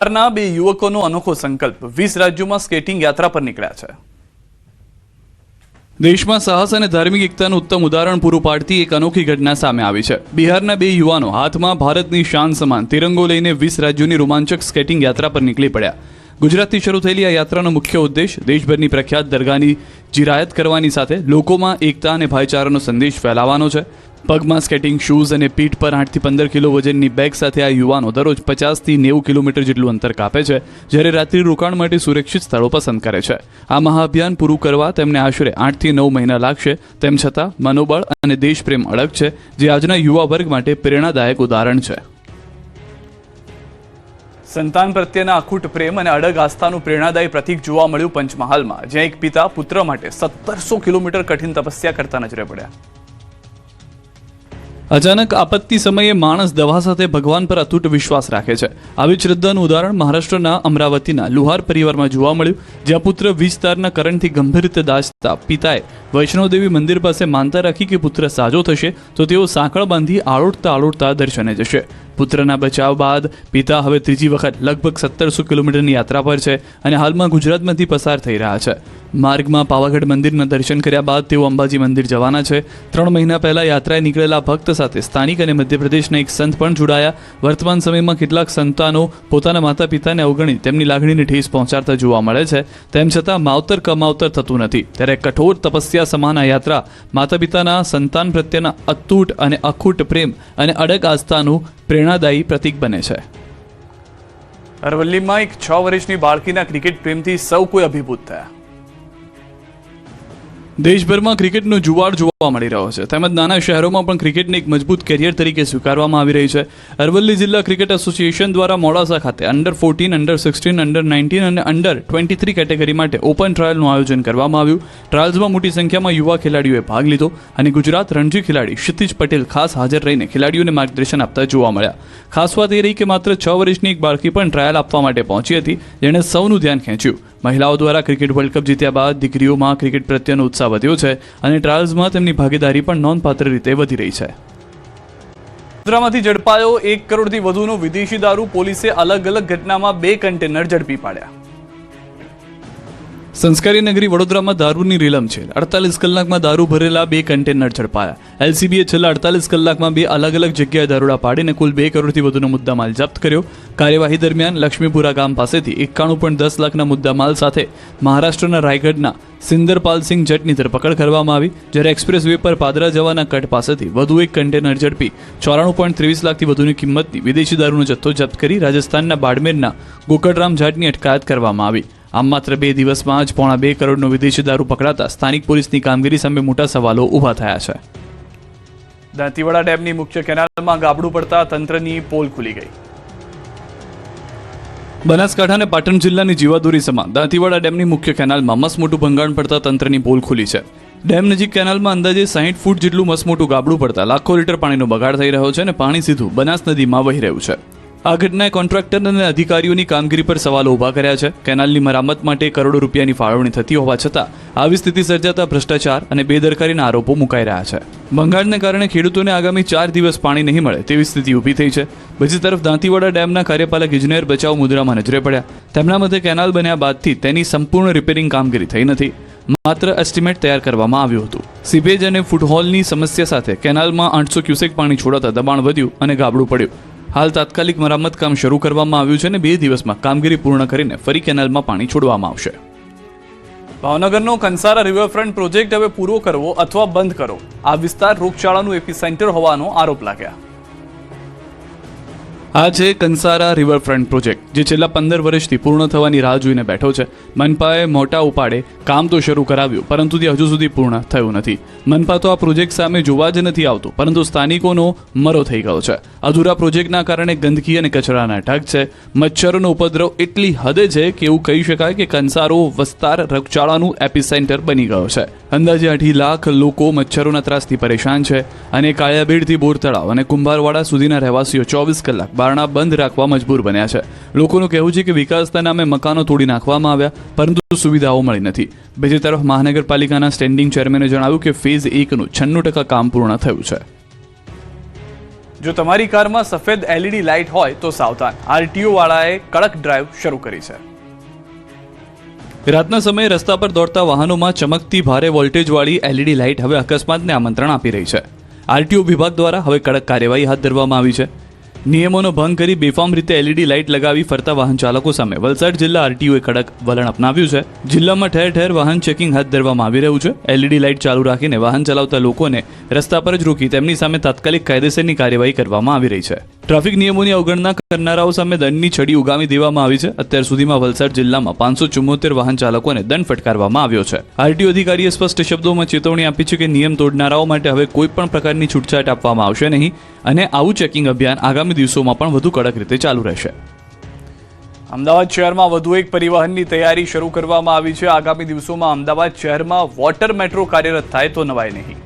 બિહારના બે યુવકોનો અનોખો સંકલ્પ 20 રાજ્યોમાં સ્કેટિંગ યાત્રા પર નીકળ્યા છે। દેશમાં સાહસ અને ધાર્મિક એકતાનું ઉત્તમ ઉદાહરણ પૂરું પાડતી એક અનોખી ઘટના સામે આવી છે। બિહારના બે યુવાનો હાથમાં ભારતની શાન સમાન તિરંગો લઈને 20 રાજ્યોની રોમાંચક સ્કેટિંગ યાત્રા પર નીકળી પડ્યા। ગુજરાતથી શરૂ થયેલી આ યાત્રાનો મુખ્ય ઉદ્દેશ દેશભરની પ્રખ્યાત દરગાહની જીરાયત કરવાની સાથે લોકોમાં એકતા અને ભાઈચારાનો સંદેશ ફેલાવવાનો છે। પગમાં સ્કેટિંગ શૂઝ અને પીઠ પર 8 થી 15 કિલો વજનની બેગ સાથે આ યુવાનો દરરોજ 50 થી 90 કિલોમીટર જેટલું અંતર કાપે છે, જ્યારે રાત્રિ રોકાણ માટે સુરક્ષિત સ્થળો પસંદ કરે છે। આ મહાઅભિયાન પૂરું કરવા તેમને આશરે 8 થી 9 મહિના લાગશે। તેમ છતાં મનોબળ અને દેશપ્રેમ અડગ છે, જે આજના યુવા વર્ગ માટે પ્રેરણાદાયક ઉદાહરણ છે। સંતાન પ્રત્યેના અખૂટ પ્રેમ અને અડગ આસ્થાનું પ્રેરણાદાયી પ્રતીક જોવા મળ્યું પંચમહાલમાં, જ્યાં એક પિતા પુત્ર માટે 1700 કિલોમીટર કઠિન તપસ્યા કરતા નજરે પડ્યા। અચાનક આપત્તિ સમયે માણસ દવા સાથે ભગવાન પર અતૂટ વિશ્વાસ રાખે છે। આવી શ્રદ્ધાનું ઉદાહરણ મહારાષ્ટ્રના અમરાવતીના લુહાર પરિવારમાં જોવા મળ્યું, જ્યાં પુત્ર વિસ્તારના કરંટથી ગંભીર રીતે દાઝતા પિતાએ વૈષ્ણોદેવી મંદિર પાસે માનતા રાખી કે પુત્ર સાજો થશે તો તેઓ સાંકળ બાંધી આળોટતા દર્શને જશે। પુત્રના બચાવ બાદ પિતા હવે ત્રીજી વખત લગભગ 1700 કિલોમીટરની યાત્રા પર છે અને હાલમાં ગુજરાતમાંથી પસાર થઈ રહ્યા છે। માર્ગમાં પાવાગઢ મંદિરના દર્શન કર્યા બાદ તેઓ અંબાજી મંદિર જવાના છે। 3 મહિના પહેલા યાત્રાએ નીકળેલા ભક્ત સાથે સ્થાનિક અને મધ્યપ્રદેશના એક સંત પણ જોડાયા। વર્તમાન સમયમાં કેટલાક સંતાનો પોતાના માતા પિતાને અવગણી તેમની લાગણીને ઠેસ પહોંચાડતા જોવા મળે છે। તેમ છતાં માવતર કમાવતર થતું નથી, ત્યારે કઠોર તપસ્યા સમાન આ યાત્રા માતા પિતાના સંતાન પ્રત્યેના અતૂટ અને અખૂટ પ્રેમ અને અડગ આસ્થાનું પ્રેરણાદાયી પ્રતીક બને છે। અરવલ્લીમાં એક 6 વર્ષની બાળકીના ક્રિકેટ પ્રેમથી સૌ કોઈ અભિભૂત થયા। દેશભરમાં ક્રિકેટનો જુવાળ જોવા મળી રહ્યો છે, તેમજ નાના શહેરોમાં પણ ક્રિકેટને એક મજબૂત કેરિયર તરીકે સ્વીકારવામાં આવી રહી છે। અરવલ્લી જિલ્લા ક્રિકેટ એસોસિએશન દ્વારા મોડાસા ખાતે અંડર 14, અંડર 16, અંડર 19 અને અંડર 23 કેટેગરી માટે ઓપન ટ્રાયલનું આયોજન કરવામાં આવ્યું। ટ્રાયલ્સમાં મોટી સંખ્યામાં યુવા ખેલાડીઓએ ભાગ લીધો અને ગુજરાત રણજી ખેલાડી ક્ષિતિજ પટેલ ખાસ હાજર રહીને ખેલાડીઓને માર્ગદર્શન આપતા જોવા મળ્યા। ખાસ વાત એ રહી કે માત્ર 6 વર્ષની એક બાળકી પણ ટ્રાયલ આપવા માટે પહોંચી હતી, જેણે સૌનું ધ્યાન ખેંચ્યું। મહિલાઓ દ્વારા ક્રિકેટ વર્લ્ડ કપ જીત્યા બાદ દીકરીઓમાં ક્રિકેટ પ્રત્યેનો ઉત્સાહ વધ્યો છે અને ટ્રાયલ્સમાં તેમની ભાગીદારી પણ નોંધપાત્ર રીતે વધી રહી છે। વડોદરામાંથી ઝડપાયો 1 કરોડથી વધુનો વિદેશી દારૂ। પોલીસે અલગ અલગ ઘટનામાં 2 કન્ટેનર ઝડપી પાડ્યા। સંસ્કારી નગરી વડોદરામાં દારૂની રીલમ છે। 48 કલાકમાં દારૂ ભરેલા 2 કન્ટેનર ઝડપાયા। એલસીબીએ છેલ્લા 48 કલાકમાં 2 અલગ અલગ જગ્યાએ દારૂડા પાડીને કુલ 2 કરોડથી વધુનો મુદ્દામાલ જપ્ત કર્યો। કાર્યવાહી દરમિયાન લક્ષ્મીપુરા ગામ પાસેથી 91.10 લાખના મુદ્દામાલ સાથે મહારાષ્ટ્રના રાયગઢના સિંદરપાલસિંહ જટની ધરપકડ કરવામાં આવી, જ્યારે એક્સપ્રેસ વે પર પાદરા જવાના કટ પાસેથી વધુ 1 કન્ટેનર ઝડપી 94.23 લાખથી વધુની કિંમતની વિદેશી દારૂનો જથ્થો જપ્ત કરી રાજસ્થાનના બાડમેરના ગોકળરામ જાટની અટકાયત કરવામાં આવી। આમ માત્ર 2 દિવસમાં જ 1.25 કરોડનો વિદેશી દારૂ પકડાતા સ્થાનિક પોલીસની કામગીરી સામે મોટા સવાલો ઊભા થયા છે। દાંતીવાડા ડેમની મુખ્ય કેનાલમાં ગાબડું પડતા તંત્રની પોલ ખુલી ગઈ। બનાસકાંઠા અને પાટણ જિલ્લાની જીવાદોરી સમાન દાંતીવાડા ડેમની મુખ્ય કેનાલમાં મસમોટું ભંગાણ પડતા તંત્રની પોલ ખુલી છે। ડેમ નજીક કેનાલમાં અંદાજે 60 ફૂટ જેટલું મસમોટું ગાબડું પડતા લાખો લીટર પાણીનો બગાડ થઈ રહ્યો છે અને પાણી સીધું બનાસ નદીમાં વહી રહ્યું છે। આ ઘટનાએ કોન્ટ્રાક્ટર અને અધિકારીઓની કામગીરી પર સવાલો ઊભા કર્યા છે। કેનાલની મરામત માટે કરોડો રૂપિયાની ફાળવણી થતી હોવા છતાં આવી સ્થિતિ સર્જાતા ભ્રષ્ટાચાર અને બેદરકારીના આરોપો મુકાઈ રહ્યા છે। બંગાળને કારણે ખેડૂતોને આગામી 4 દિવસ પાણી નહીં મળે તેવી સ્થિતિ ઊભી થઈ છે। બીજી તરફ દાંતીવાડા ડેમના કાર્યપાલક ઇજનેર બચાવ મુદ્રામાં નજરે પડ્યા। તેમના મતે કેનાલ બન્યા બાદથી તેની સંપૂર્ણ રિપેરિંગ કામગીરી થઈ નથી, માત્ર એસ્ટિમેટ તૈયાર કરવામાં આવ્યું હતું। સીપેજ અને ફૂટહોલની સમસ્યા સાથે કેનાલમાં 800 ક્યુસેક પાણી છોડાતા દબાણ વધ્યું અને ગાબડું પડ્યું। હાલ તાત્કાલિક મરામત કામ શરૂ કરવામાં આવ્યું છે અને 2 દિવસમાં કામગીરી પૂર્ણ કરીને ફરી કેનાલમાં પાણી છોડવામાં આવશે। ભાવનગરનો કંસારા રિવરફ્રન્ટ પ્રોજેક્ટ હવે પૂરો કરવો અથવા બંધ કરવો, આ વિસ્તાર રોગચાળાનું એપિસેન્ટર હોવાનો આરોપ લાગ્યા। આ છે કંસારા રિવરફ્રન્ટ પ્રોજેક્ટ, જે છેલ્લા 15 વર્ષથી પૂર્ણ થવાની રાહ જોઈને બેઠો છે। મનપાએ મોટા ઉપાડે કામ તો શરૂ કરાવ્યું, પરંતુ તે હજુ સુધી પૂર્ણ થયું નથી। મનપા તો આ પ્રોજેક્ટ સામે જોવા જ નથી આવતું, પરંતુ સ્થાનિકોનો મરો થઈ ગયો છે। અધૂરા પ્રોજેક્ટના કારણે ગંદકી અને કચરાના ઢગ છે। મચ્છરોનો ઉપદ્રવ એટલી હદે છે કે એવું કહી શકાય કે કંસારો વિસ્તાર રોગચાળાનું એપિસેન્ટર બની ગયો છે। અંદાજે 8 લાખ લોકો મચ્છરોના ત્રાસથી પરેશાન છે અને કાળિયાબેડથી બોર તળાવ અને કુંભારવાડા સુધીના રહેવાસીઓ 24 કલાક બારણા બંધ રાખવા મજબૂર બન્યા છે। લોકોનું કહેવું છે કે વિકાસના નામે મકાનો તોડી નાખવામાં આવ્યા, પરંતુ સુવિધાઓ મળી નથી। બીજી તરફ મહાનગરપાલિકાના સ્ટેન્ડિંગ ચેરમેને જણાવ્યું કે ફેઝ 1નું 96% કામ પૂર્ણ થયું છે। જો તમારી કારમાં સફેદ LED લાઇટ હોય તો સાવધાન, RTO વાળાએ કડક ડ્રાઈવ શરૂ કરી છે. રાતના સમયે રસ્તા પર દોડતા વાહનોમાં ચમકતી ભારે વોલ્ટેજવાળી LED લાઇટ હવે અકસ્માતને આમંત્રણ આપી રહી છે. RTO વિભાગ દ્વારા હવે કડક કાર્યવાહી હાથ ધરવામાં આવી છે. નિયમોનો ભંગ કરી બેફામ રીતે LED લાઇટ લગાવી ફરતા વાહન ચાલકો સામે વલસાડ જિલ્લા RTOએ કડક વલણ અપનાવ્યું છે. જિલ્લામાં ઠેર ઠેર વાહન ચેકિંગ હાથ ધરવામાં આવી રહ્યું છે. LED લાઇટ ચાલુ રાખીને વાહન ચલાવતા લોકોને રસ્તા પર જ રોકી તેમની સામે તાત્કાલિક કાયદેસરની કાર્યવાહી કરવામાં આવી રહી છે. ટ્રાફિક નિયમોની અવગણના કરનારાઓ સામે દંડની છડી ઉગામી દેવામાં આવી છે. અત્યાર સુધીમાં વલસાડ જિલ્લામાં 574 વાહન ચાલકોને દંડ ફટકારવામાં આવ્યો છે. RTO અધિકારીએ સ્પષ્ટ શબ્દોમાં ચેતવણી આપી છે કે નિયમ તોડનારાઓ માટે હવે કોઈ પણ પ્રકારની છૂટછાટ આપવામાં આવશે નહીં અને આવું ચેકિંગ અભિયાન આગામી દિવસોમાં પણ વધુ કડક રીતે ચાલુ રહેશે. અમદાવાદ શહેરમાં વધુ એક પરિવહનની તૈયારી શરૂ કરવામાં આવી છે. આગામી દિવસોમાં અમદાવાદ શહેરમાં વોટર મેટ્રો કાર્યરત થાય તો નવાય નહીં.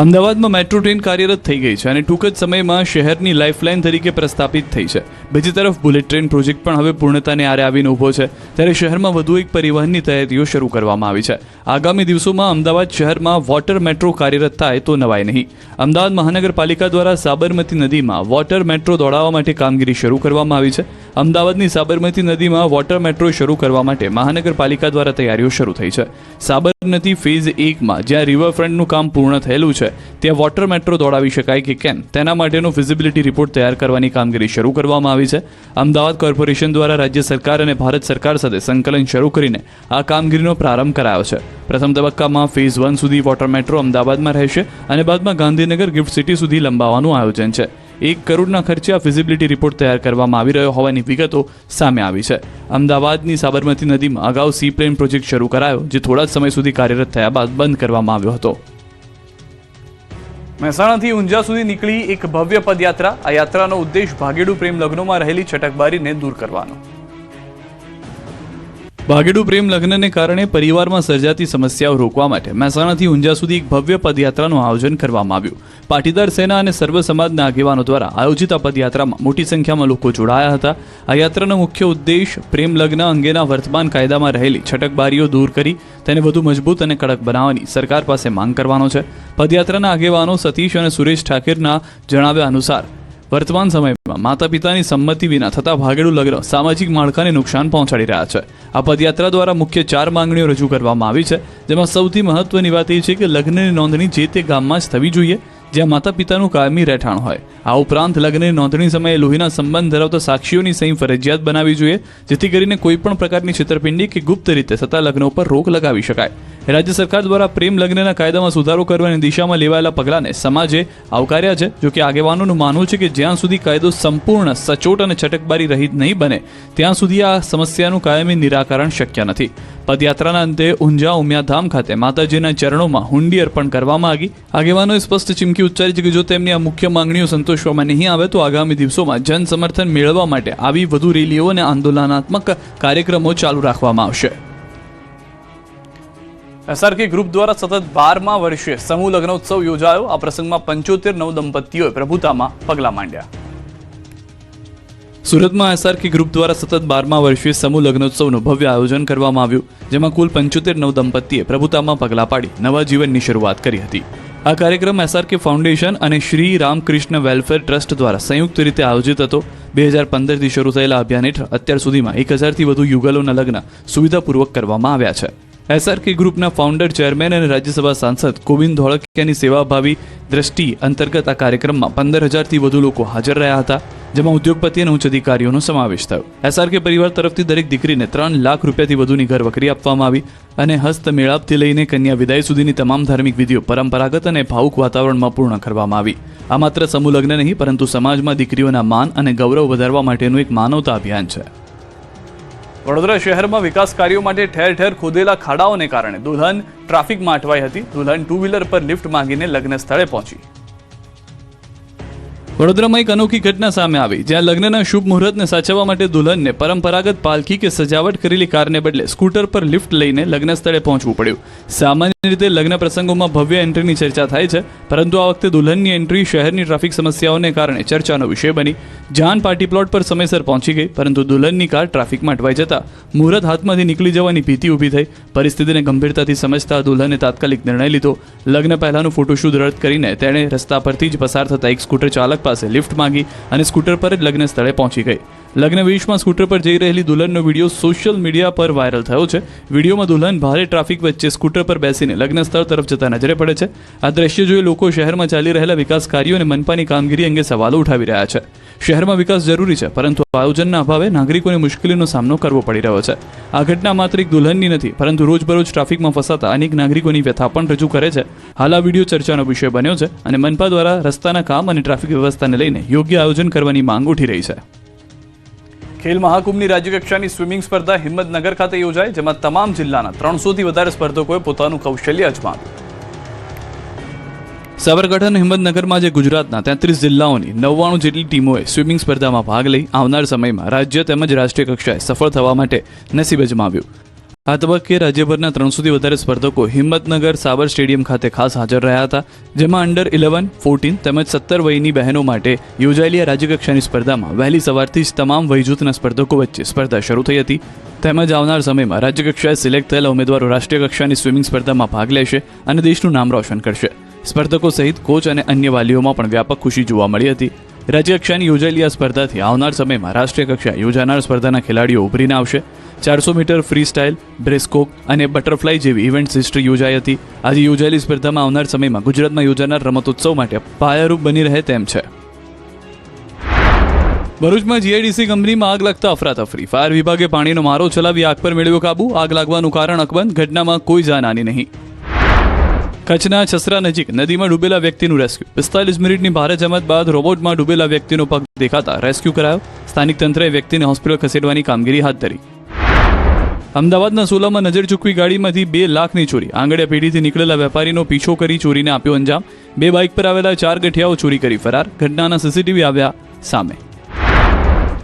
અમદાવાદમાં મેટ્રો ટ્રેન કાર્યરત થઈ ગઈ છે અને ટૂંક જ સમયમાં શહેરની લાઇફલાઇન તરીકે પ્રસ્થાપિત થઈ છે. બીજી તરફ બુલેટ ટ્રેન પ્રોજેક્ટ પણ હવે પૂર્ણતાને આરે આવીને ઊભો છે. ત્યારે શહેરમાં વધુ એક પરિવહનની તૈયારીઓ શરૂ કરવામાં આવી છે. આગામી દિવસોમાં અમદાવાદ શહેરમાં વોટર મેટ્રો કાર્યરત થાય તો નવાય નહીં. અમદાવાદ મહાનગરપાલિકા દ્વારા સાબરમતી નદીમાં વોટર મેટ્રો દોડાવવા માટે કામગીરી શરૂ કરવામાં આવી છે. અમદાવાદની સાબરમતી નદીમાં વોટર મેટ્રો શરૂ કરવા માટે મહાનગરપાલિકા દ્વારા તૈયારીઓ શરૂ થઈ છે. સાબરમતી ફેઝ 1માં જ્યાં રિવરફ્રન્ટનું કામ પૂર્ણ થયેલું છે ત્યાં વોટર મેટ્રો દોડાવી શકાય કે કેમ તેના માટેનો ફિઝિબિલિટી રિપોર્ટ તૈયાર કરવાની કામગીરી શરૂ કરવામાં આવી છે. અમદાવાદ કોર્પોરેશન દ્વારા રાજ્ય સરકાર અને ભારત સરકાર સાથે સંકલન શરૂ કરીને આ કામગીરીનો પ્રારંભ કરાયો છે. પ્રથમ તબક્કામાં ફેઝ 1 સુધી વોટર મેટ્રો અમદાવાદમાં રહેશે અને બાદમાં ગાંધીનગર ગિફ્ટ સિટી સુધી લંબાવવાનું આયોજન છે. 1 કરોડના ખર્ચે આ ફિઝિબિલિટી રિપોર્ટ તૈયાર કરવામાં આવી રહ્યો હોવાની વિગતો સામે આવી છે. અમદાવાદની સાબરમતી નદીમાં અગાઉ સી પ્લેન પ્રોજેક્ટ શરૂ કરાયો જે થોડા જ સમય સુધી કાર્યરત થયા બાદ બંધ કરવામાં આવ્યો હતો. મહેસાણાથી ઊંઝા સુધી નીકળી એક ભવ્ય પદયાત્રા. આ યાત્રાનો ઉદ્દેશ ભાગેડુ પ્રેમ લગ્નોમાં રહેલી છટકબારીને દૂર કરવાનો. ભાગેડુ પ્રેમ લગ્નને કારણે પરિવારમાં સર્જાતી સમસ્યાઓ રોકવા માટે મહેસાણાથી ઊંઝા સુધી એક ભવ્ય પદયાત્રાનું આયોજન કરવામાં આવ્યું. પાટીદાર સેના અને સર્વ સમાજના આગેવાનો દ્વારા આયોજિત આ પદયાત્રામાં મોટી સંખ્યામાં લોકો જોડાયા હતા. આ યાત્રાનો મુખ્ય ઉદ્દેશ પ્રેમ લગ્ન અંગેના વર્તમાન કાયદામાં રહેલી છટકબારીઓ દૂર કરી તેને વધુ મજબૂત અને કડક બનાવવાની સરકાર પાસે માંગ કરવાનો છે. પદયાત્રાના આગેવાનો સતીશ અને સુરેશ ઠાકરના જણાવ્યા અનુસાર વર્તમાન સમયમાં માતા પિતાની સંમતિ વિના થતા ભાગેડુ લગ્ન સામાજિક માળખાને નુકસાન પહોંચાડી રહ્યા છે. આ પદયાત્રા દ્વારા મુખ્ય 4 માંગણીઓ રજૂ કરવામાં આવી છે, જેમાં સૌથી મહત્વની વાત એ છે કે લગ્નની નોંધણી જે તે ગામમાં જ થવી જોઈએ જ્યાં માતા પિતાનું કાયમી રહેઠાણ હોય. આ ઉપરાંત લગ્નની નોંધણી સમયે લોહીના સંબંધ ધરાવતા સાક્ષીઓની સહી ફરજિયાત બનાવવી જોઈએ, જેથી કરીને કોઈ પણ પ્રકારની છેતરપિંડી કે ગુપ્ત રીતે થતા લગ્નો પર રોક લગાવી શકાય. રાજ્ય સરકાર દ્વારા પ્રેમ લગ્નના કાયદામાં સુધારો કરવાની દિશામાં લેવાયેલા પગલાંને સમાજે આવકાર્યા છે. જો કે આગેવાનોનું માનવું છે કે જ્યાં સુધી કાયદો સંપૂર્ણ સચોટ અને છટકબારી રહિત નહીં બને ત્યાં સુધી આ સમસ્યાનું કાયમી નિરાકરણ શક્ય નથી. પદયાત્રાના અંતે ઊંઝા ઉમિયાધામ ખાતે માતાજીના ચરણોમાં હુંડી અર્પણ કરવામાં આવી. આગેવાનોએ સ્પષ્ટ ચીમકી ઉચ્ચારી છે કે જો તેમની આ મુખ્ય માંગણીઓ સંતોષવામાં નહીં આવે તો આગામી દિવસોમાં જન સમર્થન મેળવવા માટે આવી વધુ રેલીઓ અને આંદોલનાત્મક કાર્યક્રમો ચાલુ રાખવામાં આવશે. SRK ગ્રુપ દ્વારા સતત 12મા વર્ષે સમૂહ લગ્નોત્સવ યોજાયો. આ પ્રસંગમાં 75 નવદંપતીઓએ પ્રભુતામાં પગલાં માંડ્યા. સુરતમાં SRK ગ્રુપ દ્વારા સતત 12મા વર્ષે સમૂહ લગ્નોત્સવનું ભવ્ય આયોજન કરવામાં આવ્યું, જેમાં કુલ 75 નવદંપતીએ પ્રભુતામાં પગલાં પાડી નવા જીવનની શરૂઆત કરી હતી. આ કાર્યક્રમ SRK ફાઉન્ડેશન અને શ્રી રામકૃષ્ણ વેલફેર ટ્રસ્ટ દ્વારા સંયુક્ત રીતે આયોજિત હતો. 2015થી શરૂ થયેલા અભિયાન હેઠળ અત્યાર સુધીમાં 1000થી વધુ યુગલોના લગ્ન સુવિધાપૂર્વક કરવામાં આવ્યા છે. SRK ગ્રુપના ફાઉન્ડર, ચેરમેન અને રાજ્યસભા સાંસદ ગોવિંદ ધોળકિયાની સેવાભાવી દ્રષ્ટિ અંતર્ગત આ કાર્યક્રમમાં 15000થી વધુ લોકો હાજર રહ્યા હતા, જેમાં ઉદ્યોગપતિ અને ઉચ્ચ અધિકારીઓનો સમાવેશ થયો. SRK પરિવાર તરફથી દરેક દીકરીને 3 લાખ રૂપિયાથી વધુની ઘરવકરી આપવામાં આવી અને હસ્તમેળાપથી લઈને કન્યા વિદાય સુધીની તમામ ધાર્મિક વિધિઓ પરંપરાગત અને ભાવુક વાતાવરણમાં પૂર્ણ કરવામાં આવી. આ માત્ર સમૂહ લગ્ન નહીં પરંતુ સમાજમાં દીકરીઓના માન અને ગૌરવ વધારવા માટેનું એક માનવતા અભિયાન છે. વડોદરા શહેરમાં વિકાસ કાર્યો માટે ઠેર ઠેર ખોદેલા ખાડાઓને કારણે દુલ્હન ટ્રાફિકમાં અટવાઈ હતી. દુલ્હન 2 વ્હીલર પર લિફ્ટ માંગીને લગ્ન સ્થળે પહોંચી. વડોદરામાં એક અનોખી ઘટના સામે આવી, જ્યાં લગ્નના શુભ મુહૂર્તને સાચવવા માટે દુલ્હનને પરંપરાગત પાલખી કે સજાવટ કરેલી કારને બદલે સ્કૂટર પર લિફ્ટ લઈને લગ્ન સ્થળે પહોંચવું પડ્યું. સામાન્ય રીતે લગ્ન પ્રસંગોમાં ભવ્ય એન્ટ્રીની ચર્ચા થાય છે, પરંતુ આ વખતે દુલ્હનની એન્ટ્રી શહેરની ટ્રાફિક સમસ્યાઓને કારણે ચર્ચાનો વિષય બની. જાન પાર્ટી પ્લોટ પર સમયસર પહોંચી ગઈ, પરંતુ દુલ્હનની કાર ટ્રાફિકમાં અટવાઈ જતા મુહૂર્ત હાથમાંથી નીકળી જવાની ભીતિ ઊભી થઈ. પરિસ્થિતિને ગંભીરતાથી સમજતા દુલ્હને તાત્કાલિક નિર્ણય લીધો. લગ્ન પહેલાનું ફોટોશૂટ રદ કરીને તેણે રસ્તા પરથી જ પસાર થતા એક સ્કૂટર ચાલક પાસે લિફ્ટ માંગી અને સ્કૂટર પર જ લગ્ન સ્થળે પહોંચી ગઈ. લગ્ન વેશમાં સ્કૂટર પર જઈ રહેલી દુલ્હનનો વિડીયો સોશિયલ મીડિયા પર વાયરલ થયો છે. વિડીયોમાં દુલ્હન ભારે ટ્રાફિક વચ્ચે સ્કૂટર પર બેસીને લગ્ન સ્થળ તરફ જતા નજરે પડે છે. આ દ્રશ્ય જોઈ લોકો શહેરમાં ચાલી રહેલા વિકાસ કાર્યો અને મનપાની કામગીરી અંગે સવાલો ઉઠાવી રહ્યા છે. શહેરમાં વિકાસ જરૂરી છે, પરંતુ આયોજનના અભાવે નાગરિકોને મુશ્કેલીનો સામનો કરવો પડી રહ્યો છે. આ ઘટના માત્ર એક દુલ્હનની નથી, પરંતુ રોજબરોજ ટ્રાફિકમાં ફસાતા અનેક નાગરિકોની વ્યથા પણ રજૂ કરે છે. હાલ આ વિડીયો ચર્ચાનો વિષય બન્યો છે અને મનપા દ્વારા રસ્તાના કામ અને ટ્રાફિક વ્યવસ્થાને લઈને યોગ્ય આયોજન કરવાની માંગ ઉઠી રહી છે. ખેલ મહાકુંભની રાજ્યકક્ષાની સ્વિમિંગ સ્પર્ધા હિંમતનગર ખાતે યોજાઈ, જેમાં તમામ જિલ્લાના 300થી વધારે સ્પર્ધકોએ પોતાનું કૌશલ્ય અજમાવ્યું. સાબરકાંઠા અને હિંમતનગરમાં જે ગુજરાતના 33 જિલ્લાઓની 99 જેટલી ટીમોએ સ્વિમિંગ સ્પર્ધામાં ભાગ લઈ આવનાર સમયમાં રાજ્ય તેમજ રાષ્ટ્રીય કક્ષાએ સફળ થવા માટે નસીબ અજમાવ્યું. આ તબક્કે રાજ્યભરના 300થી વધારે સ્પર્ધકો હિંમતનગર સાબર સ્ટેડિયમ ખાતે ખાસ હાજર રહ્યા હતા, જેમાં અંડર 11, 14 તેમજ 17 વયની બહેનો માટે યોજાયેલી આ રાજ્યકક્ષાની સ્પર્ધામાં વહેલી સવારથી જ તમામ વયજૂથના સ્પર્ધકો વચ્ચે સ્પર્ધા શરૂ થઈ હતી. તેમજ આવનાર સમયમાં રાજ્યકક્ષાએ સિલેક્ટ થયેલા ઉમેદવારો રાષ્ટ્રીય કક્ષાની સ્વિમિંગ સ્પર્ધામાં ભાગ લેશે અને દેશનું નામ રોશન કરશે. સ્પર્ધકો સહિત કોચ અને અન્ય વાલીઓમાં પણ વ્યાપક ખુશી જોવા મળી હતી. રાજ્યકક્ષાની યોજાયેલી આ સ્પર્ધાથી આવનાર સમયમાં રાષ્ટ્રીય કક્ષાએ યોજાનાર સ્પર્ધાના ખેલાડીઓ ઉભરીને આવશે. 400 મીટર ફ્રી સ્ટાઇલ, બ્રેસ્કોક અને બટરફ્લાય જેવી ઇવેન્ટ્સ હિસ્ટ્રી યોજાઈ હતી. આજે યોજાયેલી સ્પર્ધામાં આવનાર સમયમાં ગુજરાતમાં યોજાનાર રમતોત્સવ માટે પાયારૂપ બની રહે તેમ છે. ભરૂચમાં જીઆઈડીસી કંપનીમાં આગ લાગતા અફરાતફરી. ફાયર વિભાગે પાણીનો મારો ચલાવી આગ પર મેળવ્યો કાબુ. આગ લાગવાનું કારણ અકબંધ. ઘટનામાં કોઈ જાનહાની નહીં. કચ્છના છસરા નજીક નદીમાં ડૂબેલા વ્યક્તિનું રેસ્ક્યુ. 45 મિનિટની ભારે જહેમત બાદ રોબોટમાં ડૂબેલા વ્યક્તિનો પગ દેખાતા રેસ્ક્યુ કરાયો. સ્થાનિક તંત્રએ વ્યક્તિને હોસ્પિટલ ખસેડવાની કામગીરી હાથ ધરી. અમદાવાદના સોલામાં નજર ચૂકવી ગાડીમાંથી 2 લાખની ચોરી. આંગળીયા પેઢીથી નીકળેલા વેપારીનો પીછો કરી ચોરીને આપ્યો અંજામ. 2 બાઇક પર આવેલા 4 ગઠિયાઓ ચોરી કરી ફરાર. ઘટનાના સીસીટીવી આવ્યા સામે.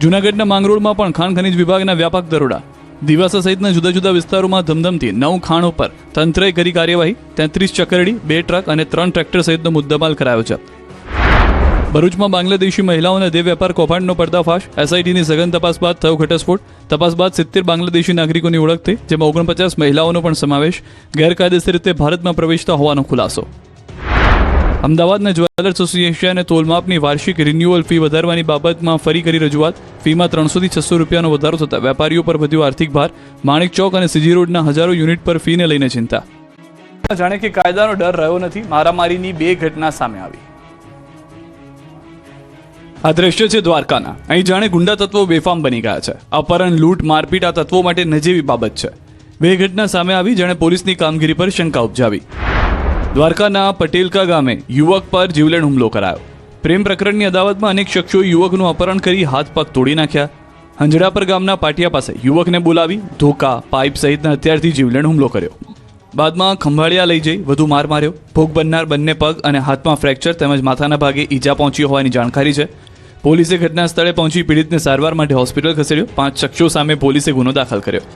જૂનાગઢના માંગરોળમાં પણ ખાણ ખનીજ વિભાગના વ્યાપક દરોડા. દિવાસા સહિતના જુદા જુદા વિસ્તારોમાં ધમધમતી 9 ખાણો પર તંત્રએ કરી કાર્યવાહી. 33 ચકરડી, 2 ટ્રક અને 3 ટ્રેક્ટર સહિતનો મુદ્દામાલ કરાયો છે. ભરૂચમાં બાંગ્લાદેશી મહિલાઓના દેહ વેપાર કૌભાંડનો પર્દાફાશ. એસઆઈટીની સઘન તપાસ બાદ થયો ઘટસ્ફોટ. તપાસ બાદ 70 બાંગ્લાદેશી નાગરિકોની ઓળખ થઈ, જેમાં 49 મહિલાઓનો પણ સમાવેશ. ગેરકાયદેસર રીતે ભારતમાં પ્રવેશતા હોવાનો ખુલાસો. અમદાવાદના જ્વેલર્સ એસોસિએશને તોલમાપની વાર્ષિક રિન્યુઅલ ફી વધારવાની બાબતમાં ફરી કરી રજૂઆત. ફીમાં 300 થી 600 રૂપિયાનો વધારો થતા વેપારીઓ પર વધ્યો આર્થિક ભાર. માણેક ચોક અને સીજી રોડના હજારો યુનિટ પર ફીને લઈને ચિંતા. જાણે કે કાયદાનો ડર રહ્યો નથી. મારામારીની 2 ઘટના સામે આવી. આ દ્રશ્ય છે દ્વારકાના. અહીં જાણે ગુંડા તત્વો બેફામ બની ગયા છે. અપહરણ, લૂંટ, મારપીટ આ તત્વો માટે નજીવી બાબત છે. 2 ઘટના સામે આવી જેણે પોલીસની કામગીરી પર શંકા ઉપજાવી. દ્વારકાના પટેલકા ગામે યુવક પર જીવલેણ હુમલો કરાયો. પ્રેમ પ્રકરણની અદાવતમાં અનેક શખ્સોએ યુવકનું અપહરણ કરી હાથ પગ તોડી નાખ્યા. હંજડાપર ગામના પાટિયા પાસે યુવકને બોલાવી ધોકા, પાઇપ સહિતના હથિયારથી જીવલેણ હુમલો કર્યો. બાદમાં ખંભાળિયા લઈ જઈ વધુ માર માર્યો. ભોગ બનનાર બંને પગ અને હાથમાં ફ્રેક્ચર તેમજ માથાના ભાગે ઈજા પહોંચી હોવાની જાણકારી છે. પોલીસે ઘટના સ્થળે પહોંચી પીડિતને સારવાર માટે હોસ્પિટલ ખસેડ્યો. 5 શખ્સો સામે પોલીસે ગુનો દાખલ કર્યો.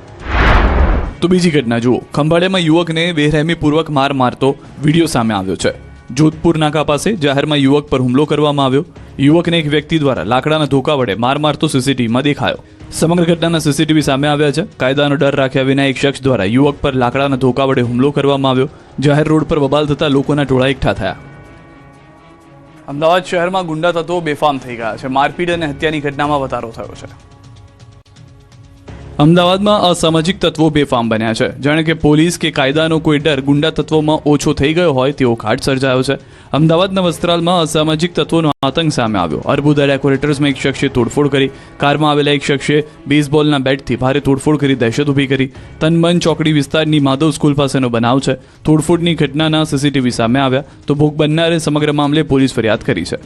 તો બીજી ઘટના જુઓ. ખંભાળિયામાં યુવકને બેરહેમીપૂર્વક માર મારતો વિડીયો સામે આવ્યો છે. જોધપુર નાકા પાસે જાહેરમાં યુવક પર હુમલો કરવામાં આવ્યો. યુવકને એક વ્યક્તિ દ્વારા લાકડાના ધોકા વડે માર મારતો સીસીટીવીમાં દેખાયો. સમગ્ર ઘટનાના સીસીટીવી સામે આવ્યા છે. કાયદાનો ડર રાખ્યા વિના એક શખ્સ દ્વારા યુવક પર લાકડાના ધોકા વડે હુમલો કરવામાં આવ્યો. જાહેર રોડ પર બબાલ થતા લોકોના ટોળા એકઠા થયા. અમદાવાદ શહેરમાં ગુંડા તત્વો બેફામ થઈ ગયા છે. મારપીટ અને હત્યાની ઘટનામાં વધારો થયો છે. અમદાવાદમાં અસામાજિક તત્વો બેફામ બન્યા છે. જાણે કે પોલીસ કે કાયદાનો કોઈ ડર ગુંડા તત્વોમાં ઓછો થઈ ગયો હોય તેવો ઘાટ સર્જાયો છે. અમદાવાદના વસ્ત્રાલમાં અસામાજિક તત્વોનો આતંક સામે આવ્યો. અર્બુદા ડેકોરેટર્સમાં એક શખ્સે તોડફોડ કરી. કારમાં આવેલા એક શખ્સે બેઝબોલના બેટથી ભારે તોડફોડ કરી દહેશત ઊભી કરી. તનમન ચોકડી વિસ્તારની માધવ સ્કૂલ પાસેનો બનાવ છે. તોડફોડની ઘટનાના સીસીટીવી સામે આવ્યા તો ભોગ બનનારે સમગ્ર મામલે પોલીસ ફરિયાદ કરી છે.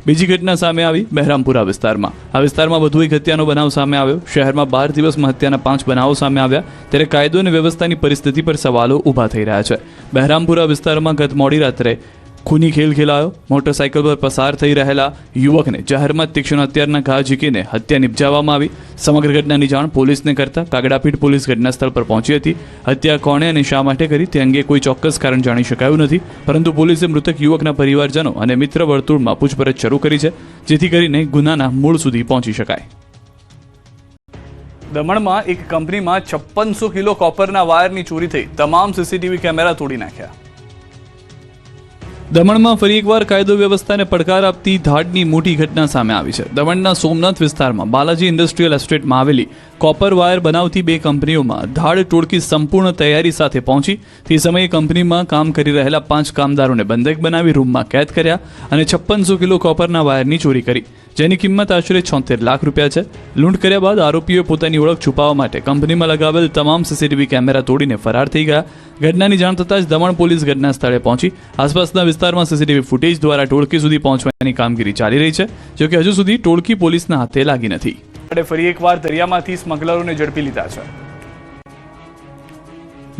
બીજી ઘટના સામે આવી બહેરામપુરા વિસ્તારમાં. આ વિસ્તારમાં વધુ એક હત્યાનો બનાવ સામે આવ્યો. શહેરમાં 12 દિવસમાં હત્યાના 5 બનાવો સામે આવ્યા. ત્યારે કાયદો અને વ્યવસ્થાની પરિસ્થિતિ પર સવાલો ઊભા થઈ રહ્યા છે. બહેરામપુરા વિસ્તારમાં ગત મોડી રાત્રે ખૂની ખેલ ખેલાયો. મોટરસાઇકલ પર પસાર થઈ રહેલા યુવકને જાહેરમાં તીક્ષ્ણ હથિયારના ઘા ઝીકીને હત્યા નિપજાવવામાં આવી. સમગ્ર ઘટનાની જાણ પોલીસને કરતા કાગડાપીઠ પોલીસ ઘટના સ્થળ પર પહોંચી હતી. હત્યા કોણે અને શા માટે કરી તે અંગે કોઈ ચોક્કસ કારણ જાણી શકાયું નથી, પરંતુ પોલીસે મૃતક યુવકના પરિવારજનો અને મિત્ર વર્તુળમાં પૂછપરછ શરૂ કરી છે, જેથી કરીને ગુનાના મૂળ સુધી પહોંચી શકાય. દમણમાં એક કંપનીમાં 5600 કિલો કોપરના વાયરની ચોરી થઈ. તમામ સીસીટીવી કેમેરા તોડી નાખ્યા. દમણમાં ફરી એકવાર કાયદો વ્યવસ્થાને પડકાર આપતી ધાડની મોટી ઘટના સામે આવી છે. દમણના સોમનાથ વિસ્તારમાં બાલાજી ઇન્ડસ્ટ્રીયલ એસ્ટેટમાં આવેલી કોપર વાયર બનાવતી બે કંપનીઓમાં ધાડ ટોળકી સંપૂર્ણ તૈયારી સાથે પહોંચી. તે સમયે કંપનીમાં કામ કરી રહેલા 5 કામદારોને બંધક બનાવી રૂમમાં કેદ કર્યા અને 5600 કિલો કોપરના વાયરની ચોરી કરી, જેની કિંમત આશરે 76 લાખ રૂપિયા છે. લૂંટ કર્યા બાદ આરોપીઓએ પોતાની ઓળખ છુપાવવા માટે કંપનીમાં લગાવેલ તમામ સીસીટીવી કેમેરા તોડીને ફરાર થઈ ગયા. ઘટનાની જાણ થતાં જ દમણ પોલીસ ઘટના સ્થળે પહોંચી આસપાસના વિસ્તારમાં સીસીટીવી ફૂટેજ દ્વારા ટોળકી સુધી પહોંચવાની કામગીરી ચાલી રહી છે, જો કે હજુ સુધી ટોળકી પોલીસના હાથે લાગી નથી. ફરી એકવાર દરિયામાંથી સ્મગલરોને ઝડપી લીધા છે.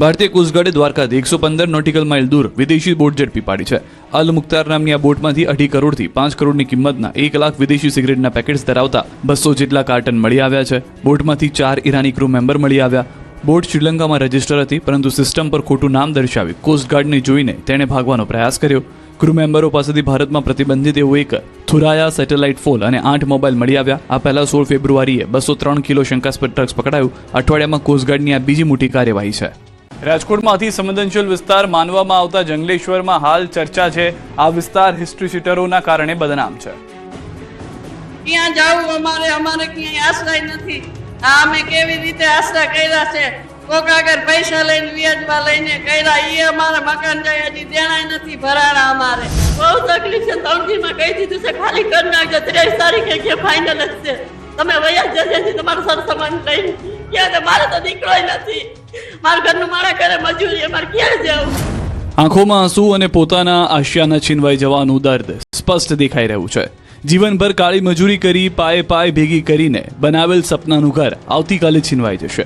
ભારતીય કોસ્ટગાર્ડે દ્વારકાથી 115 નોટિકલ માઇલ દૂર વિદેશી બોટ ઝડપી પાડી છે. અલ મુખ્તાર નામની આ બોટમાંથી 2.5 કરોડથી 5 કરોડની કિંમતના 1 લાખ વિદેશી સિગરેટના પેકેટ્સ ધરાવતા 200 જેટલા કાર્ટન મળી આવ્યા છે. બોટમાંથી 4 ઈરાની ક્રૂ મેમ્બર મળી આવ્યા. બોટ શ્રીલંકામાં રજીસ્ટર હતી, પરંતુ સિસ્ટમ પર ખોટું નામ દર્શાવી કોસ્ટગાર્ડને જોઈને તેણે ભાગવાનો પ્રયાસ કર્યો. ક્રૂ મેમ્બરો પાસેથી ભારતમાં પ્રતિબંધિત એવું એક થુરાયા સેટેલાઇટ ફોન અને 8 મોબાઈલ મળી આવ્યા. આ પહેલા 16 ફેબ્રુઆરીએ 203 કિલો શંકાસ્પદ ડ્રગ્સ પકડાયું. અઠવાડિયામાં કોસ્ટગાર્ડની આ બીજી મોટી કાર્યવાહી છે. રાજકોટમાંથી સંવેદનશીલ વિસ્તાર માનવામાં આવતા જંગલેશ્વરમાં હાલ ચર્ચા છે. આ વિસ્તાર હિસ્ટ્રી સીટરોના કારણે બદનામ છે. ક્યાં જાવું અમારે ક્યાંય આશ્રય નથી. અમે કેવી રીતે આશરા કર્યા છે, કોક આગળ પૈસા લઈને વ્યાજમાં લઈને કર્યા, એ અમારા મકાન જાય હજી દેણાય નથી ભરાણા. અમારે બહુ તકલીફ છે. તળજીમાં કહી દીધું છે ખાલી કરી નાખજો, 23 તારીખે કે ફાઇનલ જ છે, તમે વયા જશે તમારો સરસામાન લઈને. ક્યાં મારે તો દીકરો નથી, મારા ઘરનું મારા ઘરે મજૂરી, અમારે ક્યાં જવું. આંખોમાં આંસુ અને પોતાના આશિયાના છીનવાઈ જવાનું દર્દ સ્પષ્ટ દેખાઈ રહ્યું છે. જીવનભર કાળી મજૂરી કરી પાયે ભેગી કરીને બનાવેલ સપનાનું ઘર આવતીકાલે છીનવાઈ જશે.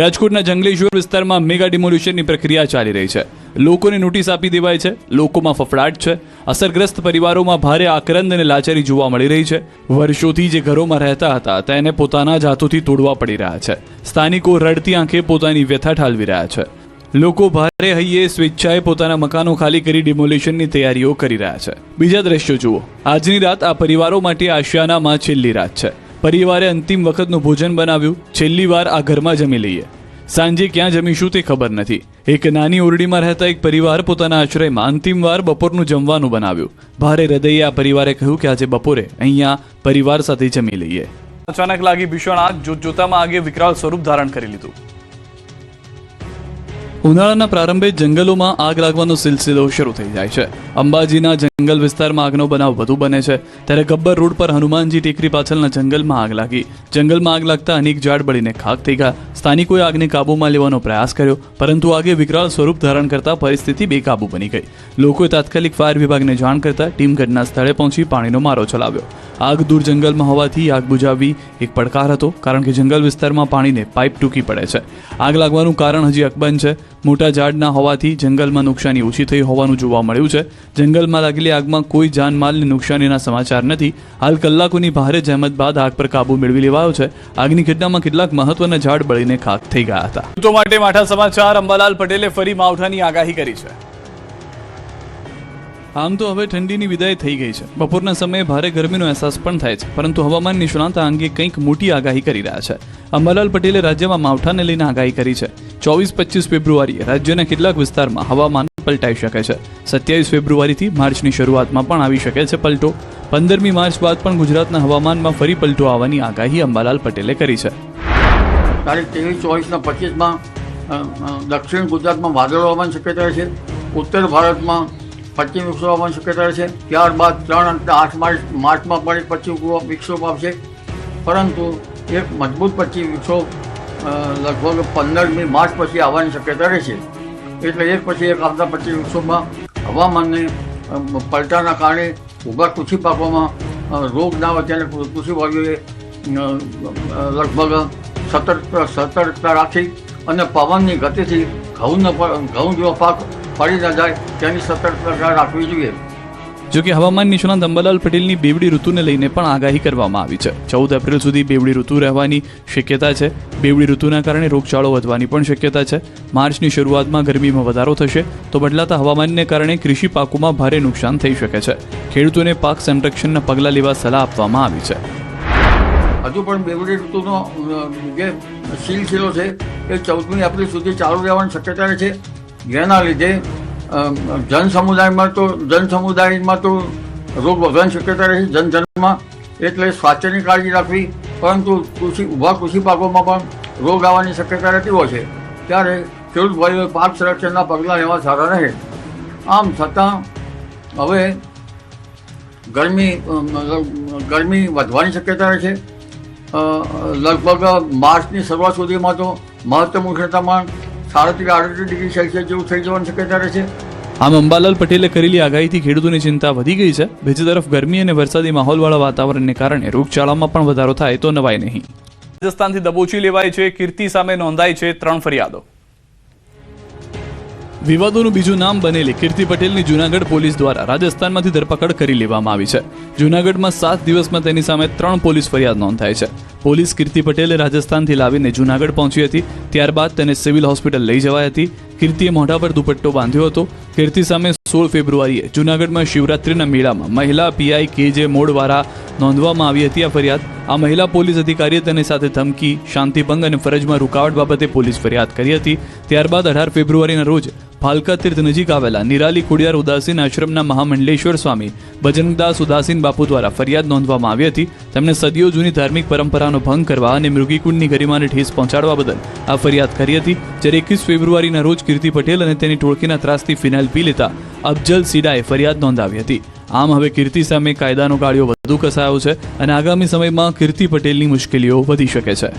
રાજકોટના જંગલેશ્વર વિસ્તારમાં મેગા ડિમોલ્યુશનની પ્રક્રિયા ચાલી રહી છે. લોકોને નોટિસ આપી દેવાય છે. લોકોમાં ફફડાટ છે. અસરગ્રસ્ત પરિવારોમાં ભારે આક્રંદ અને લાચારી જોવા મળી રહી છે. વર્ષોથી જે ઘરોમાં રહેતા હતા તેને પોતાના જ હાથોથી તોડવા પડી રહ્યા છે. સ્થાનિકો રડતી આંખે પોતાની વ્યથા ઠાલવી રહ્યા છે. લોકો ભારે હૈયે સ્વેચ્છાએ પોતાના મકાનો ખાલી કરી ડિમોલિશનની તૈયારીઓ કરી રહ્યા છે. બીજા દ્રશ્યો જુઓ. આજની રાત આ પરિવારો માટે આશિયાનામાં છેલ્લી રાત છે. પરિવારે અંતિમ વખતનું ભોજન બનાવ્યું. છેલ્લી વાર આ ઘરમાં જમી લઈએ. સાંજે ક્યાં જમીશું તે ખબર નથી. એક નાની ઓરડીમાં રહેતા એક પરિવાર પોતાના આશ્રયમાં અંતિમ વાર બપોરનું જમવાનું બનાવ્યું. ભારે હૃદયે આ પરિવારે કહ્યું કે આજે બપોરે અહીંયા પરિવાર સાથે જમી લઈએ. અચાનક લાગી ભીષણ આગ. જોતજોતામાં આગે વિકરાળ સ્વરૂપ ધારણ કરી લીધું. ઉનાળાના પ્રારંભે જંગલોમાં આગ લાગવાનો સિલસિલો શરૂ થઈ જાય છે. અંબાજીના જંગલ વિસ્તારમાં આગનો બનાવ વધુ બને છે, ત્યારે ગબ્બર રોડ પર હનુમાનજી ટેકરી પાછળના જંગલમાં આગ લાગી. જંગલમાં આગ લાગતા અનેક ઝાડ બળીને ખાક થઈ ગયા. સ્થાનિકોએ આગને કાબૂમાં લેવાનો પ્રયાસ કર્યો, પરંતુ આગે વિકરાળ સ્વરૂપ ધારણ કરતા પરિસ્થિતિ બેકાબૂ બની ગઈ. લોકોએ તાત્કાલિક ફાયર વિભાગને જાણ કરતા ટીમ ઘટના સ્થળે પહોંચી પાણીનો મારો ચલાવ્યો. આગ દૂર જંગલમાં હોવાથી આગ બુઝાવવી એક પડકાર હતો, કારણ કે જંગલ વિસ્તારમાં પાણીને પાઇપ ટૂંકી પડે છે. આગ લાગવાનું કારણ હજી અકબંધ છે. મોટા ઝાડ ના હોવાથી જંગલમાં નુકસાની ઓછી થઈ હોવાનું જોવા મળ્યું છે. જંગલમાં લાગેલી આગમાં કોઈ જાનમાલની નુકસાનીના સમાચાર નથી. હાલ કલાકોની ભારે જહેમત બાદ આગ પર કાબુ મેળવી લેવાયો છે. આગની ઘટનામાં કેટલાક મહત્વના ઝાડ બળીને ખાક થઈ ગયા હતા. તો માટે માઠા સમાચાર. અંબાલાલ પટેલે ફરી માવઠાની આગાહી કરી છે. આમ તો હવે ઠંડીની વિદાય થઈ ગઈ છે. બપોરના સમયે ભારે ગરમીનો અહેસાસ પણ થાય છે, પરંતુ હવામાન નિષ્ણાત આ અંગે કંઈક મોટી આગાહી કરી રહ્યા છે. અંબાલાલ પટેલે રાજ્યમાં માવઠાને લઈને આગાહી કરી છે. 24-25 ફેબ્રુઆરીએ રાજ્યના કેટલાક વિસ્તારમાં હવામાન પલટાઈ શકે છે. 27 ફેબ્રુઆરીથી માર્ચની શરૂઆતમાં પણ આવી શકે છે પલટો. 15મી માર્ચ બાદ પણ ગુજરાતના હવામાનમાં ફરી પલટો આવવાની આગાહી અંબાલાલ પટેલે કરી છે. તારીખ 23, 24 અને 25માં દક્ષિણ ગુજરાતમાં વાદળો આવવાની શક્યતા છે. ઉત્તર ભારતમાં પશ્ચિમ વિક્ષોભ આવવાની શક્યતા છે. ત્યારબાદ 3 અને 8 માર્ચમાં પણ એક પશ્ચિમ વિક્ષોભ આવશે, પરંતુ એક મજબૂત પશ્ચિમ વિક્ષોભ લગભગ 15મી માર્ચ પછી આવવાની શક્યતા રહેશે. એટલે એક પછી એક આવતા પશ્ચિમ વિક્ષોભમાં હવામાનને પલટાના કારણે ઊભા કૃષિ પાકોમાં રોગ ના હોય તેને કૃષિવાળીઓએ લગભગ સતર્કતા રાખી અને પવનની ગતિથી ઘઉં જેવો પાક પડી ન જાય તેની સતર્કતા રાખવી જોઈએ. જો કે હવામાન નિષ્ણાત અંબાલાલ પટેલની બેવડી ઋતુને લઈને પણ આગાહી કરવામાં આવી છે. 14 એપ્રિલ સુધી બેવડી ઋતુ રહેવાની શક્યતા છે. બેવડી ઋતુના કારણે રોગચાળો વધવાની પણ શક્યતા છે. માર્ચની શરૂઆતમાં ગરમીમાં વધારો થશે તો બદલાતા હવામાનને કારણે કૃષિ પાકોમાં ભારે નુકસાન થઈ શકે છે. ખેડૂતોને પાક સંરક્ષણના પગલાં લેવા સલાહ આપવામાં આવી છે. હજુ પણ બેવડી ઋતુનો જે સિલસિલો છે એ 14મી એપ્રિલ સુધી ચાલુ રહેવાની શક્યતા રહે છે. જેના લીધે જનસમુદાયમાં તો રોગ વધવાની શક્યતા રહે છે જનજનમાં. એટલે સ્વાસ્થ્યની કાળજી રાખવી, પરંતુ કૃષિ પાકોમાં પણ રોગ આવવાની શક્યતા રહેતી હોય છે. ત્યારે ખેડૂત ભાઈઓએ પાક સંરક્ષણના પગલાં લેવા સારા રહે. આમ છતાં હવે ગરમી વધવાની શક્યતા રહે છે. લગભગ માર્ચની શરૂઆત સુધીમાં તો મહત્તમ ઉષ્ણતામાન 37-38 ડિગ્રી સેલ્સિયસ જેવું થઈ જવાની શક્યતા રહે છે. આમ અંબાલાલ પટેલે કરેલી આગાહીથી ખેડૂતોની ચિંતા વધી ગઈ છે. બીજી તરફ ગરમી અને વરસાદી માહોલવાળા વાતાવરણને કારણે રોગચાળામાં પણ વધારો થાય તો નવાય નહીં. રાજસ્થાનથી દબોચી લેવાય છે. કીર્તિ સામે નોંધાઈ છે 3 ફરિયાદો. વિવાદોનું બીજું નામ બનેલી કીર્તિ પટેલની જૂનાગઢ પોલીસ દ્વારા રાજસ્થાનમાંથી ધરપકડ કરી લેવામાં આવી છે. જૂનાગઢમાં 7 દિવસમાં તેની સામે 3 પોલીસ ફરિયાદ નોંધાઈ છે. પોલીસ કીર્તિ પટેલે રાજસ્થાનથી લાવીને જૂનાગઢ પહોંચી હતી. ત્યારબાદ તેને સિવિલ હોસ્પિટલ લઈ જવાઈ હતી. કીર્તિએ મોઢા પર દુપટ્ટો બાંધ્યો હતો. કીર્તિ સામે 16 ફેબ્રુઆરીએ જૂનાગઢમાં શિવરાત્રિના મેળામાં મહિલા પીઆઈ KJ મોડવાળા નોંધવામાં આવી હતી આ ફરિયાદ. આ મહિલા પોલીસ અધિકારીએ તેની સાથે ધમકી, શાંતિભંગ અને ફરજમાં રૂકાવટ બાબતે પોલીસ ફરિયાદ કરી હતી. ત્યારબાદ 18 ફેબ્રુઆરીના રોજ ભાલકા તીર્થ નજીક આવેલા નિરાલી ખોડિયાર ઉદાસીન આશ્રમના મહામંડલેશ્વર સ્વામી ભજનદાસ ઉદાસીન બાપુ દ્વારા ફરિયાદ નોંધવામાં આવી હતી. તેમણે સદીઓ જૂની ધાર્મિક પરંપરાનો ભંગ કરવા અને મૃગીકુંડની ગરિમાને ઠેસ પહોંચાડવા બદલ આ ફરિયાદ કરી હતી. જ્યારે 21 ફેબ્રુઆરીના રોજ કીર્તિ પટેલ અને તેની ટોળકીના ત્રાસથી ફિનાઇલ પી લેતા અફજલ સીડાએ ફરિયાદ નોંધાવી હતી. આમ હવે કીર્તિ સામે કાયદાનો ગાળિયો વધુ કસાયો છે અને આગામી સમયમાં કીર્તિ પટેલની મુશ્કેલીઓ વધી શકે છે.